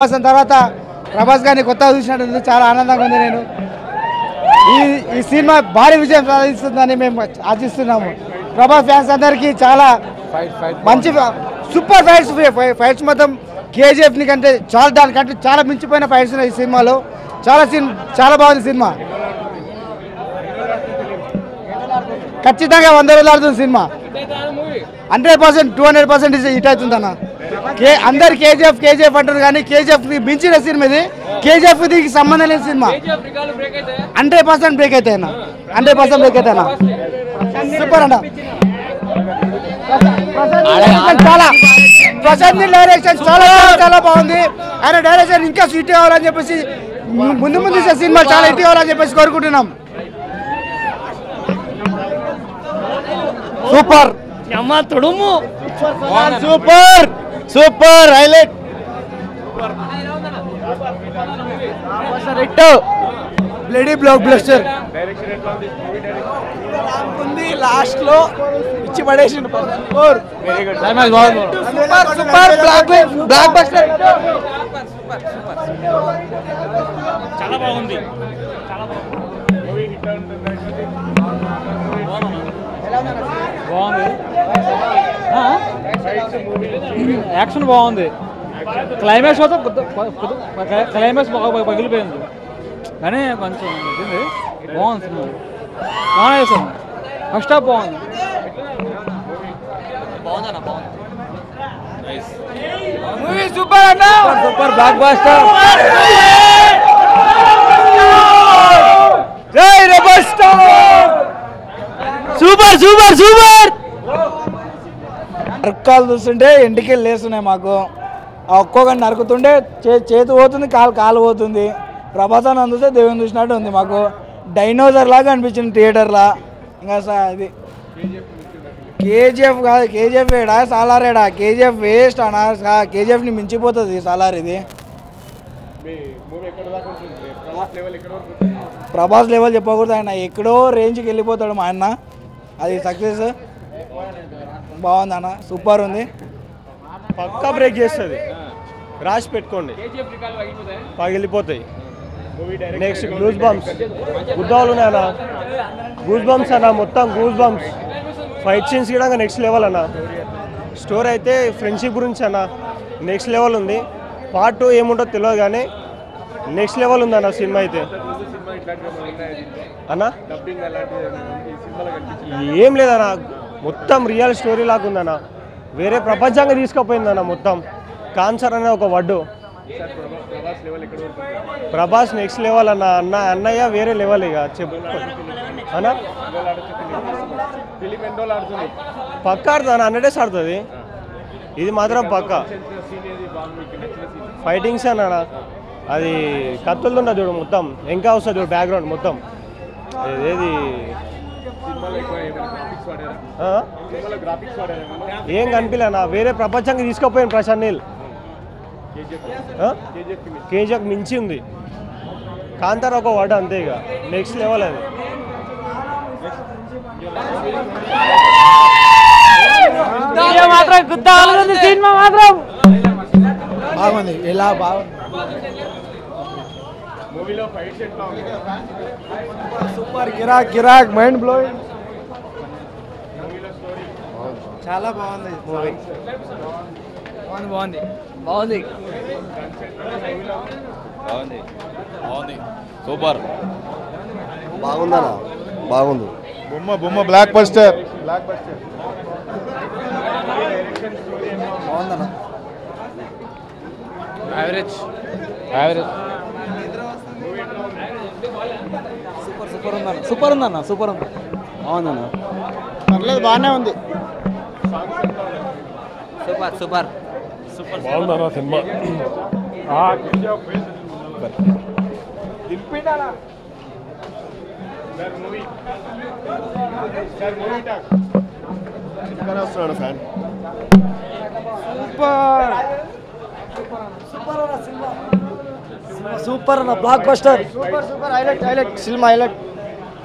తర్వాత ప్రభాస్ గారిని కొత్తగా చూసినట్టు చాలా ఆనందంగా ఉంది. నేను ఈ సినిమా భారీ విజయం సాధిస్తుందని మేము ఆశిస్తున్నాము. ప్రభాస్ ఫ్యాన్స్ అందరికీ చాలా మంచి సూపర్ ఫైట్స్ మొత్తం కేజీఎఫ్ని కంటే దానికంటే చాలా మించిపోయిన ఫైట్స్ ఉన్నాయి ఈ సినిమాలో. చాలా బాగుంది సినిమా. ఖచ్చితంగా 100 రోజులు ఆడుతుంది సినిమా. 100% 200% హిట్ అవుతుంది అన్న. అందరు కేజీఎఫ్ అంటారు కానీ కేజీఎఫ్ మించిన సినిమా ఇది. కేజీఎఫ్ దీనికి సంబంధం లేని సినిమా. 100% బ్రేక్ అవుతాయి అన్న. 100% బ్రేక్ అవుతాయి అన్న. సూపర్ అన్న. ప్రశాంత్ డైరెక్షన్ చాలా బాగుంది. ఆయన డైరెక్షన్ ఇంకా హిట్ కావాలని చెప్పేసి ముందు సినిమా చాలా హిట్ కావాలని చెప్పేసి కోరుకుంటున్నాం. సూపర్ తుడుము super highlight bloody blockbuster ఉంది. లాస్ట్ లో ఇచ్చి పడేసిండు. సూపర్ బ్లాక్ బస్టర్ చాలా బాగుంది. యాక్షన్ బాగుంది. క్లైమాక్స్ మొత్తం క్లైమాక్స్ పగిలిపోయింది కానీ కొంచెం బాగుంది సినిమా. బాగా చేస్తాను. ఫస్ట్ హాఫ్ బాగుంది. Super block buster. జై రెబల్ స్టార్. సూపర్ నరకాలు చూస్తుంటే ఇంటికి లేస్తున్నాయి మాకు. ఒక్కొక్కరిని నరుకుతుంటే చేతి పోతుంది, కాలు పోతుంది. ప్రభాసాన్ని అందుతే దేవుని చూసినట్టు ఉంది మాకు. డైనోసర్ లాగా అనిపించింది థియేటర్లా. ఇంకా ఇది కేజీఎఫ్ కాదు, కేజీఎఫ్ ఏడా సాలారేడా. కేజీఎఫ్ వేస్ట్ అన్న. కేజీఎఫ్ని మించిపోతుంది సాలార్. ఇది ప్రభాస్ లెవెల్ చెప్పకూడదు. ఆయన ఎక్కడో రేంజ్కి వెళ్ళిపోతాడు మా అన్న. అది సక్సెస్ బాగుంది అన్న. సూపర్ ఉంది. పక్కా బ్రేక్ చేస్తుంది. రాసి పెట్టుకోండి, పగిలిపోతాయి. నెక్స్ట్ గూస్ బంప్స్ గుద్దాలు ఉన్నాయన్న. గూస్ బంప్స్ అన్న, మొత్తం గూస్ బంప్స్. ఫైట్ సీన్స్ కూడా నెక్స్ట్ లెవెల్ అన్న. స్టోరీ అయితే ఫ్రెండ్షిప్ గురించి అన్న నెక్స్ట్ లెవెల్ ఉంది. పార్ట్ 2 ఏముంటుందో తెలియదు కానీ నెక్స్ట్ లెవెల్ ఉంది అన్న సినిమా అయితే అన్న. ఏం లేదన్న, మొత్తం రియల్ స్టోరీ లాగా ఉందన్న. వేరే ప్రపంచంగా తీసుకుపోయిందన్న మొత్తం. కాన్సర్ అనే ఒక వర్డు. ప్రభాస్ నెక్స్ట్ లెవెల్ అన్న. అన్నయ్య వేరే లెవెల్ ఇక చెప్పు అన్న. పక్కా ఆడుతుంది 100 days ఆడుతుంది. ఇది మాత్రం పక్కా. ఫైటింగ్స్ అన్న. అది కత్తులతో ఉన్నది చూడు, మొత్తం ఇంకా వస్తుంది చూడు బ్యాక్గ్రౌండ్ మొత్తం. ఏది ఏం కనిపించలేనా. వేరే ప్రపంచానికి తీసుకుపోయాను ప్రశాంత్ నీల్. కేజీఎఫ్ మించి ఉంది. కాంతార ఒక వర్డ్ అంతే. ఇక నెక్స్ట్ లెవెల్ అది. సినిమా మాత్రం బాగుంది. ఎలా బాగుంది. సూపర్ గిరాక్ మైండ్ బ్లోయింగ్. చాలా బాగుంది మూవీ. బాగుంది సూపర్ బాగుందనా. బాగుంది. బొమ్మ బ్లాక్ బస్టర్. బాగుందన్న. యావరేజ్ సూపర్ ఉందన్న. సూపర్ ఉంది. బాగుందన్న. పర్లేదు, బాగానే ఉంది. సూపర్ బాగుందన్న సినిమా. వస్తున్నాడు ఫ్యాన్. సూపర్ అన్న. Blockbuster. సూపర్ హైలైట్ సినిమా హైలైట్.